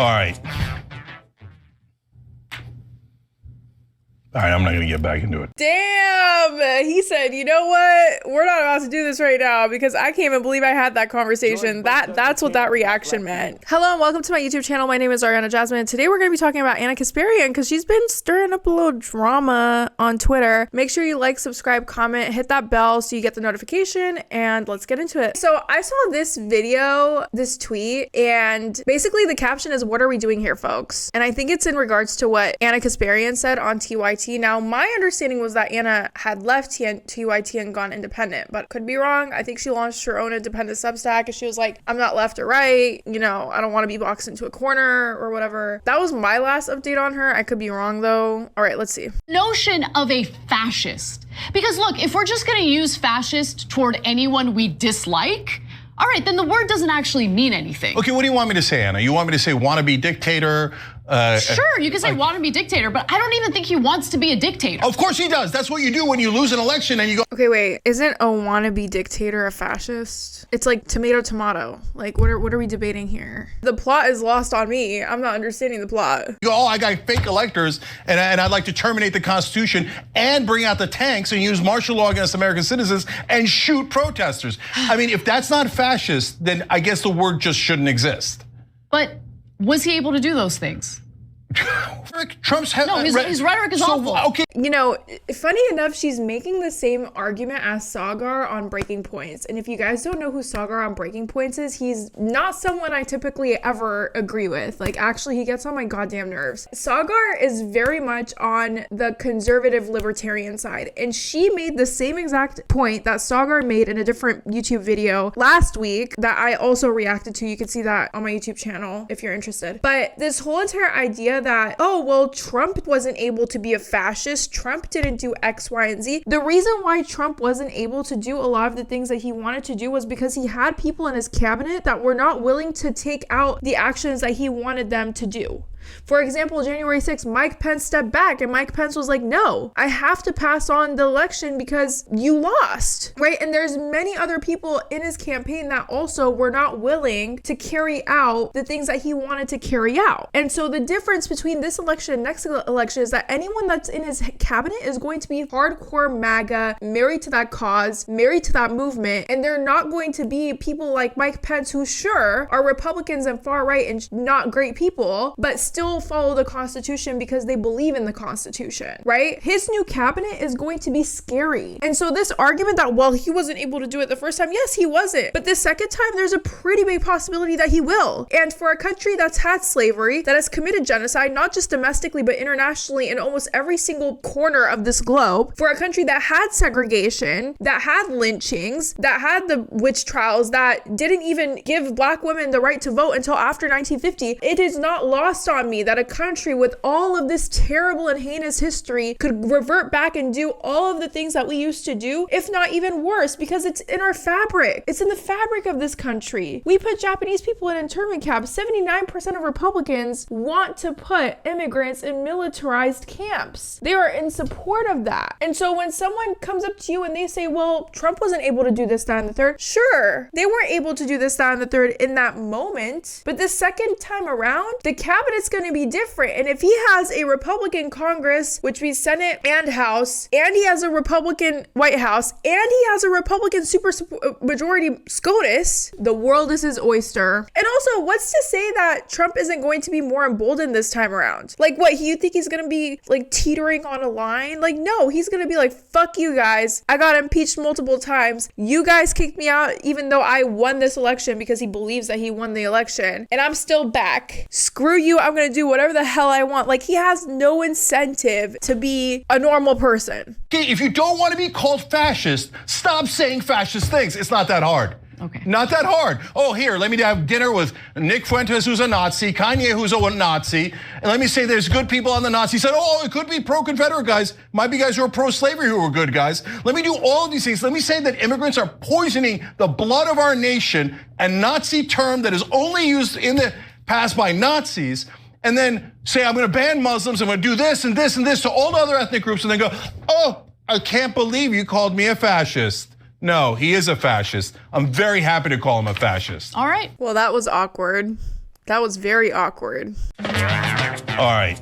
All right. All right, I'm not gonna get back into it. Damn, he said, you know what? We're not about to do this right now because I can't even believe I had that conversation. That's what that reaction meant. Hello and welcome to my YouTube channel. My name is Ariana Jasmine. Today we're gonna be talking about Ana Kasparian because she's been stirring up a little drama on Twitter. Make sure you like, subscribe, comment, hit that bell so you get the notification, and let's get into it. So I saw this video, this tweet, and basically the caption is, what are we doing here, folks? And I think it's in regards to what Ana Kasparian said on TYT. Now, my understanding was that Ana had left TYT and gone independent, but could be wrong. I think she launched her own independent Substack and she was like, I'm not left or right, you know, I don't want to be boxed into a corner or whatever. That was my last update on her. I could be wrong though. All right, let's see. Notion of a fascist. Because look, if we're just gonna use fascist toward anyone we dislike, all right, then the word doesn't actually mean anything. Okay, what do you want me to say, Anna? You want me to say wannabe dictator? Sure, you can say wannabe dictator, but I don't even think he wants to be a dictator. Of course he does. That's what you do when you lose an election and you go. Okay, wait, isn't a wannabe dictator a fascist? It's like tomato. Like, what are we debating here? The plot is lost on me. I'm not understanding the plot. You go, oh, I got fake electors and I'd like to terminate the Constitution and bring out the tanks and use martial law against American citizens and shoot protesters. I mean, if that's not fascist, then I guess the word just shouldn't exist. But was he able to do those things? Trump's his rhetoric is awful. Okay. You know, funny enough, she's making the same argument as Sagar on Breaking Points. And if you guys don't know who Sagar on Breaking Points is, he's not someone I typically ever agree with. Like, actually, he gets on my goddamn nerves. Sagar is very much on the conservative libertarian side. And she made the same exact point that Sagar made in a different YouTube video last week that I also reacted to. You can see that on my YouTube channel if you're interested. But this whole entire idea that, oh, well, Trump wasn't able to be a fascist. Trump didn't do X, Y, and Z. The reason why Trump wasn't able to do a lot of the things that he wanted to do was because he had people in his cabinet that were not willing to take out the actions that he wanted them to do. For example, January 6th, Mike Pence stepped back and Mike Pence was like, no, I have to pass on the election because you lost, right? And there's many other people in his campaign that also were not willing to carry out the things that he wanted to carry out. And so the difference between this election and next election is that anyone that's in his cabinet is going to be hardcore MAGA, married to that cause, married to that movement, and they're not going to be people like Mike Pence who sure are Republicans and far right and not great people, but still follow the Constitution because they believe in the Constitution, right? His new cabinet is going to be scary. And so this argument that, well, he wasn't able to do it the first time, yes, he wasn't. But the second time, there's a pretty big possibility that he will. And for a country that's had slavery, that has committed genocide, not just domestically, but internationally in almost every single corner of this globe, for a country that had segregation, that had lynchings, that had the witch trials, that didn't even give Black women the right to vote until after 1950, it is not lost on me that a country with all of this terrible and heinous history could revert back and do all of the things that we used to do, if not even worse, because it's in our fabric. It's in the fabric of this country. We put Japanese people in internment camps. 79% of Republicans want to put immigrants in militarized camps. They are in support of that. And so when someone comes up to you and they say, well, Trump wasn't able to do this, that, and the third, sure, they weren't able to do this, that, and the third in that moment. But the second time around, the cabinet's going to be different. And if he has a Republican Congress, which means Senate and House, and he has a Republican White House, and he has a Republican majority SCOTUS, the world is his oyster. And also, what's to say that Trump isn't going to be more emboldened this time around? Like, what, you think he's going to be like teetering on a line? Like, no, he's going to be like, fuck you guys. I got impeached multiple times. You guys kicked me out even though I won this election, because he believes that he won the election. And I'm still back. Screw you. I'm going to do whatever the hell I want. Like, he has no incentive to be a normal person. Okay, if you don't want to be called fascist, stop saying fascist things. It's not that hard. Okay. Not that hard. Oh, here, let me have dinner with Nick Fuentes, who's a Nazi, Kanye, who's a Nazi, and let me say there's good people on the Nazi side. Oh, it could be pro-Confederate guys. Might be guys who are pro-slavery who are good guys. Let me do all of these things. Let me say that immigrants are poisoning the blood of our nation, a Nazi term that is only used in the past by Nazis, and then say I'm gonna ban Muslims, I'm gonna do this and this and this to all the other ethnic groups, and then go, oh, I can't believe you called me a fascist. No, he is a fascist. I'm very happy to call him a fascist. All right. Well, that was awkward. That was very awkward. All right.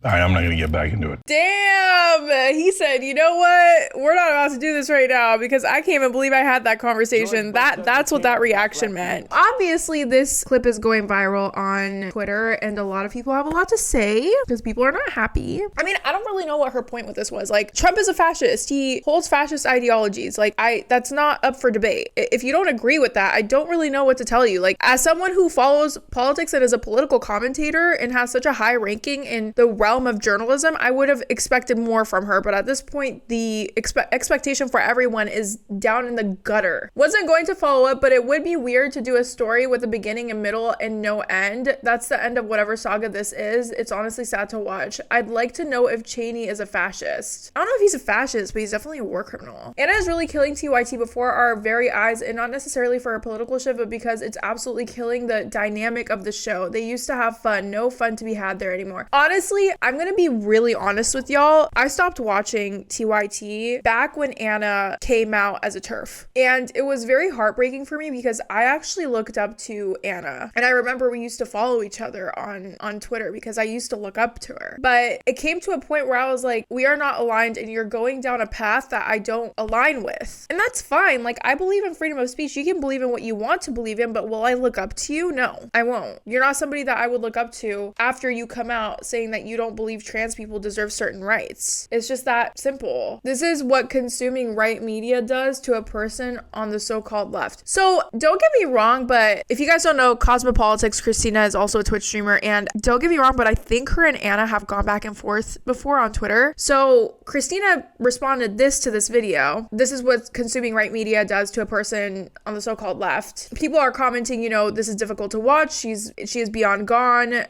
All right, I'm not going to get back into it. Damn! He said, you know what? We're not about to do this right now because I can't even believe I had that conversation. That's what that reaction meant. Obviously, this clip is going viral on Twitter and a lot of people have a lot to say because people are not happy. I mean, I don't really know what her point with this was. Like, Trump is a fascist. He holds fascist ideologies. Like, that's not up for debate. If you don't agree with that, I don't really know what to tell you. Like, as someone who follows politics and is a political commentator and has such a high ranking in the realm of journalism, I would have expected more from her, but at this point the expectation for everyone is down in the gutter. Wasn't going to follow up, but it would be weird to do a story with a beginning and middle and no end. That's the end of whatever saga this is. It's honestly sad to watch. I'd like to know if Cheney is a fascist. I don't know if he's a fascist, but he's definitely a war criminal. Anna is really killing TYT before our very eyes, and not necessarily for a political shift, but because it's absolutely killing the dynamic of the show. They used to have fun. No fun to be had there anymore. Honestly, I'm gonna be really honest with y'all. I stopped watching TYT back when Anna came out as a TERF. And it was very heartbreaking for me because I actually looked up to Anna. And I remember we used to follow each other on Twitter because I used to look up to her. But it came to a point where I was like, we are not aligned and you're going down a path that I don't align with. And that's fine. Like, I believe in freedom of speech. You can believe in what you want to believe in, but will I look up to you? No, I won't. You're not somebody that I would look up to after you come out saying that you don't believe trans people deserve certain rights. It's just that simple. This is what consuming right media does to a person on the so-called left. So don't get me wrong, but if you guys don't know, Cosmopolitics Christina is also a Twitch streamer, and don't get me wrong, but I think her and Anna have gone back and forth before on Twitter. So Christina responded to this video. This is what consuming right media does to a person on the so-called left. People are commenting, this is difficult to watch. She is beyond gone.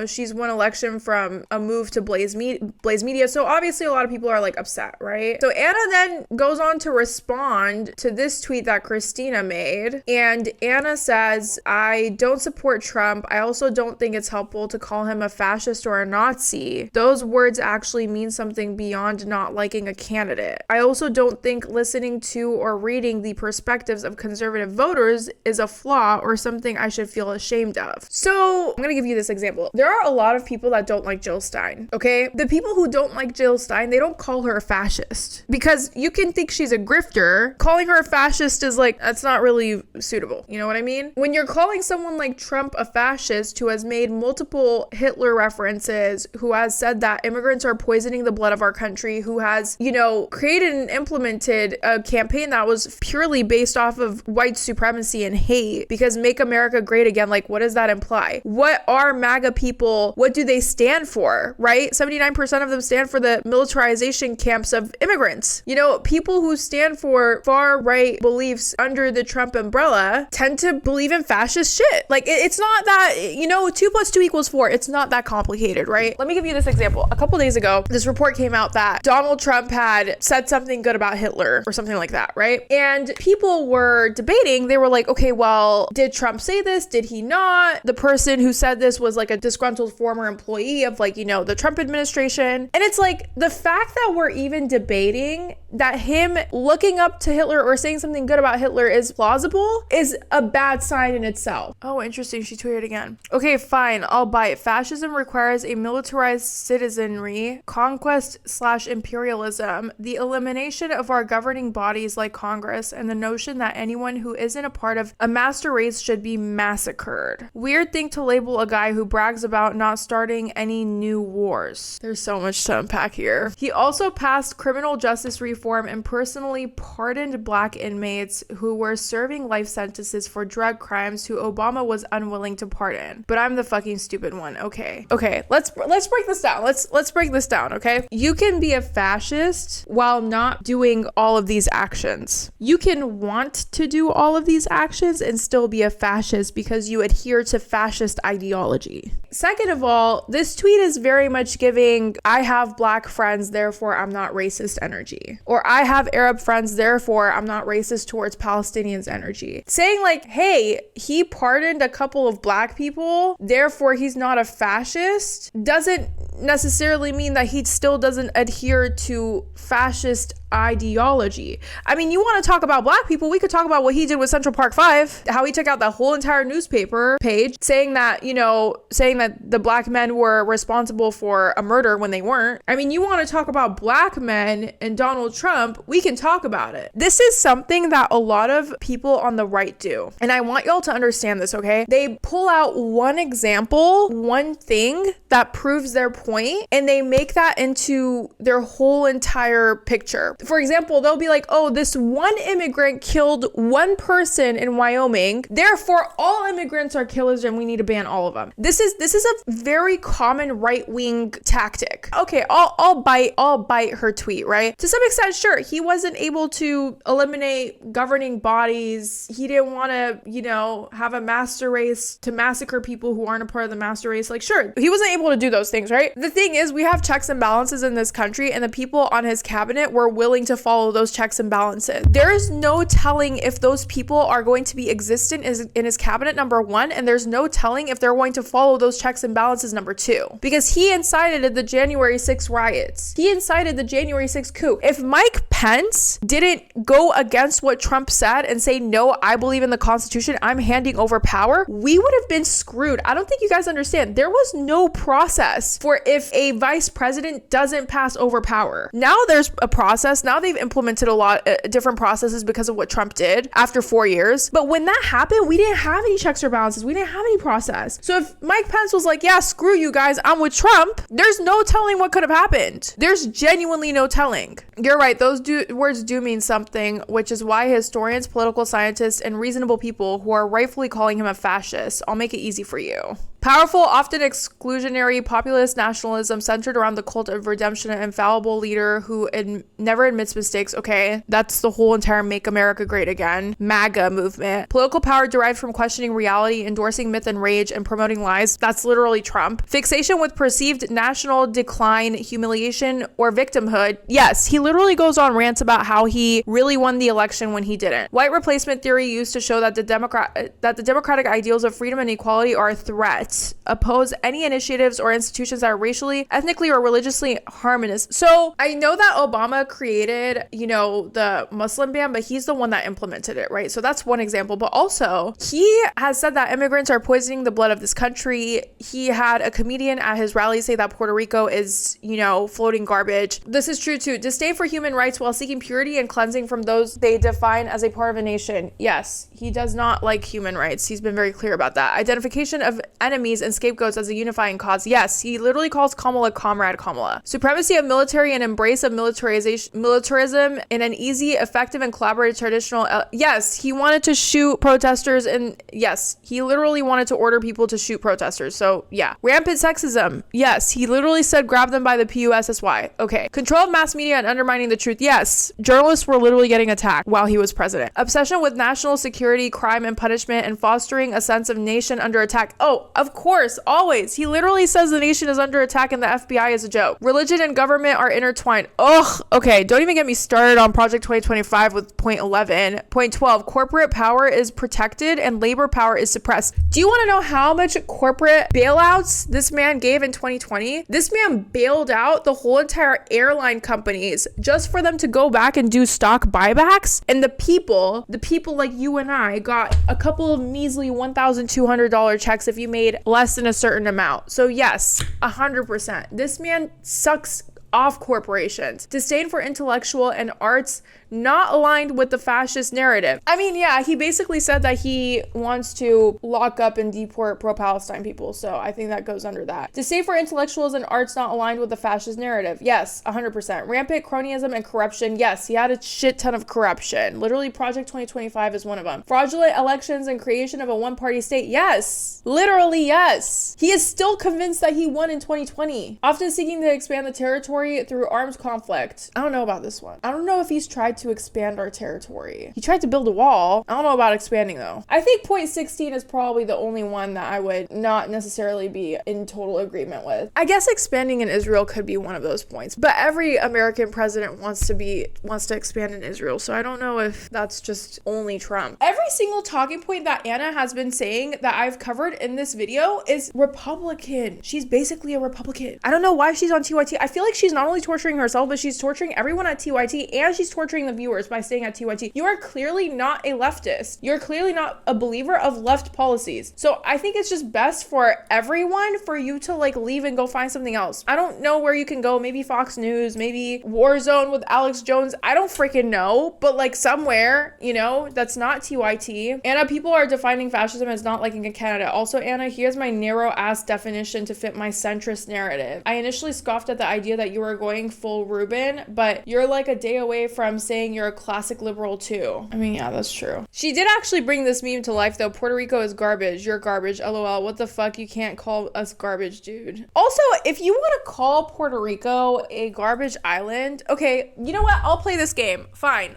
She's won election from a move to Blaze Media. So obviously a lot of people are like upset, right? So Anna then goes on to respond to this tweet that Christina made. And Anna says, I don't support Trump. I also don't think it's helpful to call him a fascist or a Nazi. Those words actually mean something beyond not liking a candidate. I also don't think listening to or reading the perspectives of conservative voters is a flaw or something I should feel ashamed of. So I'm gonna give you this example. There are a lot of people that don't like Jill Stein, okay? The people who don't like Jill Stein, they don't call her a fascist because you can think she's a grifter. Calling her a fascist is like, that's not really suitable. You know what I mean? When you're calling someone like Trump a fascist who has made multiple Hitler references, who has said that immigrants are poisoning the blood of our country, who has, created and implemented a campaign that was purely based off of white supremacy and hate because make America great again, like what does that imply? What are MAGA people? What do they stand for, right? 79% of them stand for the militarization camps of immigrants. People who stand for far right beliefs under the Trump umbrella tend to believe in fascist shit. Like it's not that, 2 + 2 = 4. It's not that complicated, right? Let me give you this example. A couple days ago, this report came out that Donald Trump had said something good about Hitler or something like that, right? And people were debating. They were like, okay, well, did Trump say this? Did he not? The person who said this was like a disgruntled former employee of the Trump administration. And it's like the fact that we're even debating that him looking up to Hitler or saying something good about Hitler is plausible is a bad sign in itself. Oh, interesting. She tweeted again. Okay, fine. I'll buy it. Fascism requires a militarized citizenry, conquest/imperialism, the elimination of our governing bodies like Congress, and the notion that anyone who isn't a part of a master race should be massacred. Weird thing to label a guy who brags about not starting any new wars. There's so much to unpack here. He also passed criminal justice reform and personally pardoned Black inmates who were serving life sentences for drug crimes who Obama was unwilling to pardon. But I'm the fucking stupid one. Okay, let's break this down. Let's break this down, okay? You can be a fascist while not doing all of these actions. You can want to do all of these actions and still be a fascist because you adhere to fascist ideology. Second of all, this tweet is very much giving, I have Black friends, therefore I'm not racist energy. Or I have Arab friends, therefore I'm not racist towards Palestinians energy. Saying like, hey, he pardoned a couple of Black people, therefore he's not a fascist, doesn't necessarily mean that he still doesn't adhere to fascist ideology. I mean, you want to talk about black people, we could talk about what he did with Central Park 5, how he took out the whole entire newspaper page saying that, saying that the black men were responsible for a murder when they weren't. I mean, you want to talk about black men and Donald Trump, we can talk about it. This is something that a lot of people on the right do. And I want y'all to understand this, okay? They pull out one example, one thing that proves their point, and they make that into their whole entire picture. For example, they'll be like, oh, this one immigrant killed one person in Wyoming, therefore all immigrants are killers and we need to ban all of them. This is a very common right-wing tactic. Okay, I'll bite her tweet, right? To some extent, sure, he wasn't able to eliminate governing bodies. He didn't want to, have a master race to massacre people who aren't a part of the master race. Like, sure, he wasn't able to do those things, right? The thing is, we have checks and balances in this country, and the people on his cabinet were willing to follow those checks and balances. There is no telling if those people are going to be existent in his cabinet, number one, and there's no telling if they're going to follow those checks and balances, number two, because he incited the January 6th riots. He incited the January 6th coup. If Mike Pence didn't go against what Trump said and say, no, I believe in the Constitution, I'm handing over power, we would have been screwed. I don't think you guys understand. There was no process for if a vice president doesn't pass over power. Now there's a process. Now they've implemented a lot of different processes because of what Trump did after 4 years. But when that happened, we didn't have any checks or balances. We didn't have any process. So if Mike Pence was like, yeah, screw you guys, I'm with Trump, there's no telling what could have happened. There's genuinely no telling. You're right. Those words do mean something, which is why historians, political scientists, and reasonable people who are rightfully calling him a fascist, I'll make it easy for you. Powerful, often exclusionary, populist nationalism centered around the cult of redemption, an infallible leader who never admits mistakes. Okay, that's the whole entire Make America Great Again, MAGA movement. Political power derived from questioning reality, endorsing myth and rage, and promoting lies. That's literally Trump. Fixation with perceived national decline, humiliation, or victimhood. Yes, he literally goes on rants about how he really won the election when he didn't. White replacement theory used to show that the democratic ideals of freedom and equality are a threat. Oppose any initiatives or institutions that are racially, ethnically, or religiously harmonious. So I know that Obama created, the Muslim ban, but he's the one that implemented it, right? So that's one example. But also, he has said that immigrants are poisoning the blood of this country. He had a comedian at his rally say that Puerto Rico is, floating garbage. This is true too. Disdain for human rights while seeking purity and cleansing from those they define as a part of a nation. Yes, he does not like human rights. He's been very clear about that. Identification of enemies and scapegoats as a unifying cause. Yes, he literally calls Kamala Comrade Kamala. Supremacy of military and embrace of militarism in an easy, effective, and collaborative traditional. Yes, he wanted to shoot protesters, and yes, he literally wanted to order people to shoot protesters. So yeah. Rampant sexism. Yes, he literally said grab them by the PUSSY. Okay. Control of mass media and undermining the truth. Yes, journalists were literally getting attacked while he was president. Obsession with national security, crime, and punishment, and fostering a sense of nation under attack. Oh, of course, always. He literally says the nation is under attack and the FBI is a joke. Religion and government are intertwined. Ugh. Okay, don't even get me started on Project 2025 with point 11. Point 12, corporate power is protected and labor power is suppressed. Do you want to know how much corporate bailouts this man gave in 2020? This man bailed out the whole entire airline companies just for them to go back and do stock buybacks. And the people like you and I got a couple of measly $1,200 checks if you made less than a certain amount. So yes, 100%. This man sucks off corporations. Disdain for intellectual and arts not aligned with the fascist narrative. I mean, yeah, he basically said that he wants to lock up and deport pro-Palestine people. So I think that goes under that. Disdain for intellectuals and arts not aligned with the fascist narrative. Yes, 100%. Rampant cronyism and corruption. Yes, he had a shit ton of corruption. Literally, Project 2025 is one of them. Fraudulent elections and creation of a one-party state. Yes, literally yes. He is still convinced that he won in 2020. Often seeking to expand the territory through armed conflict. I don't know about this one. I don't know if he's tried to expand our territory. He tried to build a wall. I don't know about expanding though. I think point 16 is probably the only one that I would not necessarily be in total agreement with. I guess expanding in Israel could be one of those points, but every American president wants to expand in Israel, so I don't know if that's just only Trump. Every single talking point that Ana has been saying that I've covered in this video is Republican. She's basically a Republican. I don't know why she's on TYT. I feel like she's she's not only torturing herself, but she's torturing everyone at TYT, and she's torturing the viewers by staying at TYT. You are clearly not a leftist. You're clearly not a believer of left policies. So I think it's just best for everyone for you to like leave and go find something else. I don't know where you can go. Maybe Fox News, maybe Warzone with Alex Jones. I don't freaking know, but like somewhere, you know, that's not TYT. Anna, people are defining fascism as not liking in Canada. Also, Anna, here's my narrow ass definition to fit my centrist narrative. I initially scoffed at the idea that you were going full Reuben, but you're like a day away from saying you're a classic liberal too. I mean, yeah, that's true. She did actually bring this meme to life though. Puerto Rico is garbage. You're garbage. LOL. What the fuck? You can't call us garbage, dude. Also, if you want to call Puerto Rico a garbage island, okay, you know what? I'll play this game. Fine.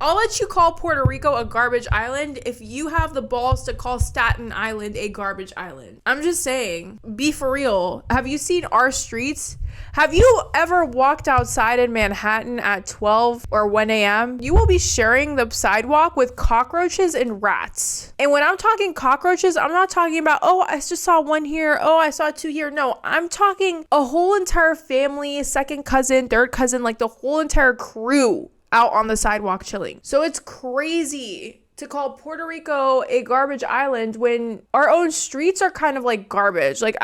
I'll let you call Puerto Rico a garbage island if you have the balls to call Staten Island a garbage island. I'm just saying, be for real. Have you seen our streets? Have you ever walked outside in Manhattan at 12 or 1 a.m.? You will be sharing the sidewalk with cockroaches and rats. And when I'm talking cockroaches, I'm not talking about, oh, I just saw one here. Oh, I saw two here. No, I'm talking a whole entire family, second cousin, third cousin, like the whole entire crew out on the sidewalk chilling. So it's crazy to call Puerto Rico a garbage island when our own streets are kind of like garbage. Like,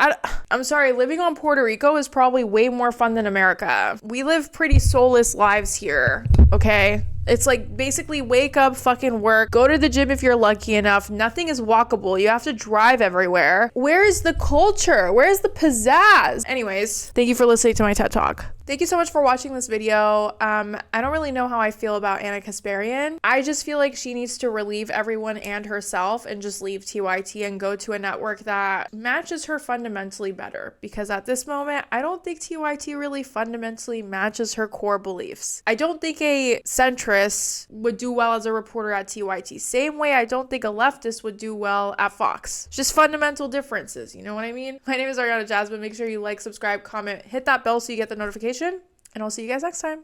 I'm sorry, living on Puerto Rico is probably way more fun than America. We live pretty soulless lives here, okay? It's like basically wake up, fucking work, go to the gym if you're lucky enough. Nothing is walkable. You have to drive everywhere. Where is the culture? Where is the pizzazz? Anyways, thank you for listening to my TED Talk. Thank you so much for watching this video. I don't really know how I feel about Ana Kasparian. I just feel like she needs to relieve everyone and herself and just leave TYT and go to a network that matches her fundamentally better. Because at this moment, I don't think TYT really fundamentally matches her core beliefs. I don't think a centrist would do well as a reporter at TYT. Same way I don't think a leftist would do well at Fox. It's just fundamental differences, you know what I mean? My name is Ariana Jasmine. Make sure you like, subscribe, comment, hit that bell so you get the notification, and I'll see you guys next time.